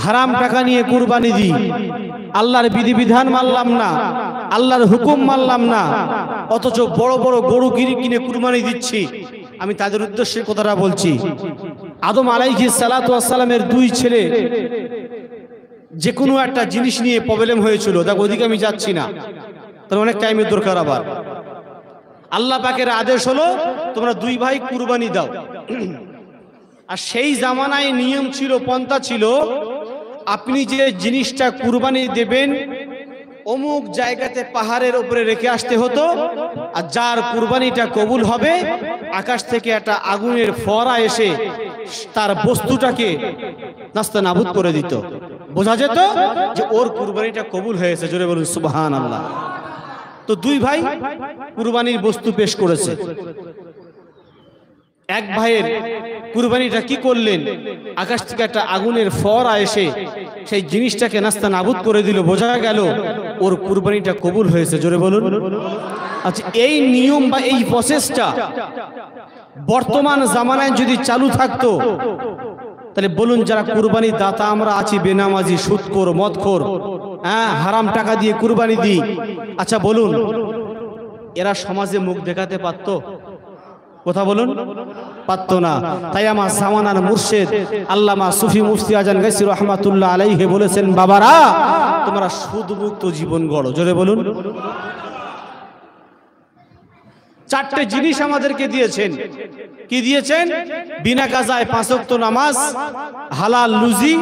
হারাম টাকা নিয়ে কুরবানি দিই, আল্লাহর বিধিবিধান মানলাম না, আল্লাহর হুকুম মানলাম না, অথচ বড় বড় গরু কিনে কুরবানি দিচ্ছি। আমি তাদের উদ্দেশ্যে কথাটা বলছি। আদম আলাইহিস সালাতু ওয়াস সালামের দুই ছেলে যে কোনো একটা জিনিস নিয়ে প্রবলেম হয়েছিল, দেখো ওদিকে আমি যাচ্ছি না, তার অনেক টাইমের দরকার। আবার আল্লাহ পাকের আদেশ হলো তোমরা দুই ভাই কুরবানি দাও। আর সেই জামানায় নিয়ম ছিল, পন্থা ছিল, আপনি যে জিনিসটা কুরবানি দেবেন অমুক জায়গাতে পাহাড়ের উপরে রেখে আসতে হতো, আর যার কুরবানিটা কবুল হবে আকাশ থেকে একটা আগুনের ফোয়ারা এসে তার বস্তুটাকে নাস্তানাবুদ করে দিত। বোঝা যেত যে ওর কুরবানিটা কবুল হয়েছে। জোরে বলুন সুবহানাল্লাহ। তো দুই ভাই কুরবানির বস্তু পেশ করেছে। এক ভাইয়ের কুরবানিটা কি করলেন, আকাশ থেকে একটা আগুনের ফোয়ারা এসে সেই জিনিসটাকে নাস্তানাবুদ করে দিল। বোঝা গেল ওর কুরবানিটা কবুল হয়েছে। জোরে বলুন। আচ্ছা, এই নিয়ম বা এই প্রসেসটা বর্তমান জামানায় যদি চালু থাকতো, তাহলে বলুন যারা কুরবানি দাতা আমরা আছি, বেনামাজি, সুদখোর, মদখোর, হারাম টাকা দিয়ে কুরবানি দিই, আচ্ছা বলুন এরা সমাজে মুখ দেখাতে পারতো? কথা বলুন, পারতো না। তাই আমার জামানার মুর্শিদ আল্লামা সুফি মুফতি আজান গায়সী রাহমাতুল্লাহ আলাইহি বলেছেন, বাবারা তোমরা সুদমুক্ত জীবন গড়ো। জোরে বলুন। চারটে জিনিস আমাদেরকে দিয়েছেন। কি দিয়েছেন? বিনা কাজায় 5 ওয়াক্ত নামাজ, হালাল রুজি,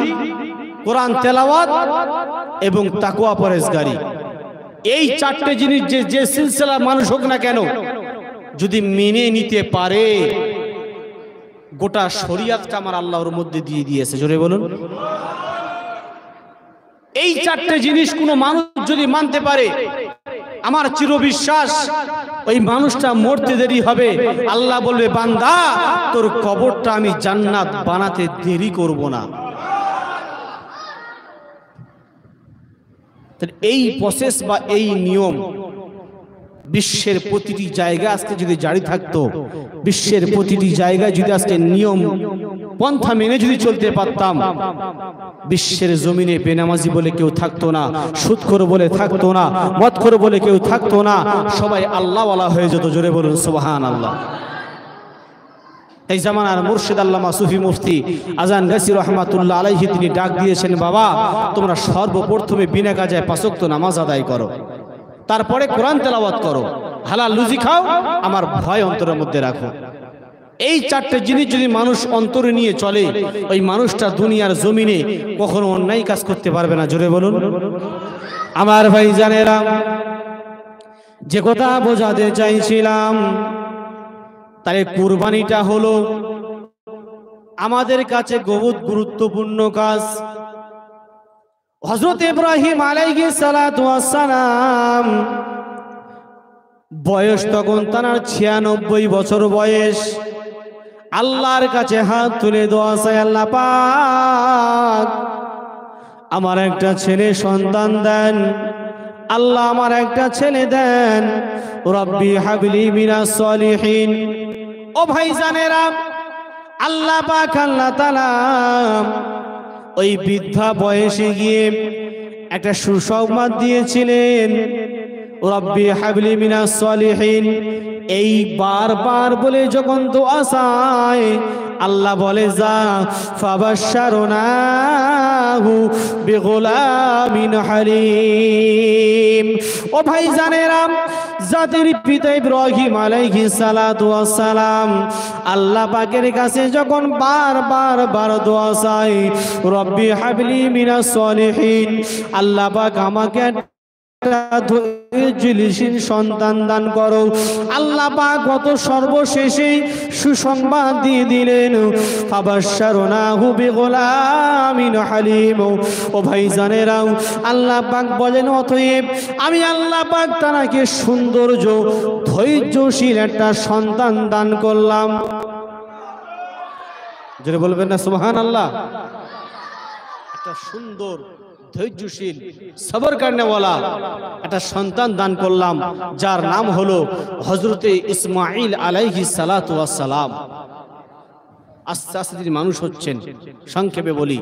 কোরআন তেলাওয়াত এবং তাকওয়া পরহেজগারি। এই চারটে জিনিস যে সিলসিলা মানুষ হোক না কেন, যদি মেনে নিতে পারে, গোটা শরীয়তটা আমার আল্লাহর মধ্যে দিয়ে দিয়েছে। জোরে বলুন। এই চারটে জিনিস কোনো মানুষ যদি মানতে পারে, আমার চিরবিশ্বাস ওই মানুষটা মরতে দেরি হবে। আল্লাহ বলবে, বান্দা তোর কবরটা আমি জান্নাত বানাতে দেরি করব না। এই প্রসেস বা এই নিয়ম বিশ্বের প্রতিটি জায়গায় আজকে যদি জারি থাকতো, বিশ্বের প্রতিটি জায়গায় যদি আজকে নিয়ম পন্থা মেনে যদি চলতে পারতাম, বিশ্বের জমিনে বেনামাজি বলে কেউ থাকতো না, সুদখোর বলে থাকতো না, মদখোর বলে কেউ থাকতো না, সবাই আল্লাহওয়ালা হয়ে যেত। জোরে বলুন সুবহানাল্লাহ। এই জামানার মুর্শিদ আল্লামা সুফি মুফতি আজান গায়সী রাহমাতুল্লাহ আলাইহি তিনি ডাক দিয়েছেন, বাবা তোমরা সর্বপ্রথমে বিনা কাজায় 5 ওয়াক্ত নামাজ আদায় করো, তারপরে কোরআন তেলাওয়াত করো, হালাল রুজি খাও, আমার ভয় অন্তরের মধ্যে রাখো। এই চারটে জিনিস যদি মানুষ অন্তরে নিয়ে চলে, ওই মানুষটা দুনিয়ার জমিনে কখনো অন্যায় কাজ করতে পারবে না। জোরে বলুন। আমার ভাই জানেরা, যে কথা বোঝাতে চাইছিলাম, তাহলে কুরবানিটা হলো আমাদের কাছে বহুত গুরুত্বপূর্ণ কাজ। হযরত ইব্রাহিম আলাইহিস সালাতু ওয়াস সালাম বয়স তখন তার 96 বছর বয়স। আল্লাহর কাছে হাত তুলে দোয়া চাই, আল্লাহ পাক আমার একটা ছেলে সন্তান দেন, আল্লাহ আমার একটা ছেলে দেন, রব্বি হাবলি মিনাস সলিহিন। ও ভাইজানেরা, আল্লাহ পাক আল্লাহ তাআলা ওই বৃদ্ধা বয়সে গিয়ে একটা সুসংবাদ দিয়েছিলেন, রব্বি হাবলি মিনাস সলিহিন। এই বারবার বলে যখন দোয়া চায়, আল্লাহ বলে যা ফাবাশশারনাহু বিগুলামিন হালিম। ও ভাইজানেরা, জাতির পিতা ইব্রাহিম আলাইহিস সালাতু ওয়াস সালাম আল্লাহ পাকের কাছে যখন বারবার দোয়া চায়, রব্বি হাবলি মিনাস সলিহিন, আল্লাহ পাক আমাকে সন্তান দান করো, আল্লাহ পাক কত সর্বশেষে সুসংবাদ দিয়ে দিলেন, ফাবাশশারনাহু বিগুলামিন হালিম। ও ভাইজানেরা, আল্লাহ পাক বলেন, অতএব আমি আল্লাহ পাক তাকে সৌন্দর্য ধৈর্যশীল একটা সন্তান দান করলাম। যদি বলবেন না সুবহানাল্লাহ। একটা সুন্দর ধৈর্যশীল সবর করনেওয়ালা একটা সন্তান দান করলাম, যার নাম হলো হযরতে ইসমাঈল আলাইহিস সালাতু ওয়াস সালাম। আস্তে আস্তে তিনি মানুষ হচ্ছেন। সংক্ষেপে বলি,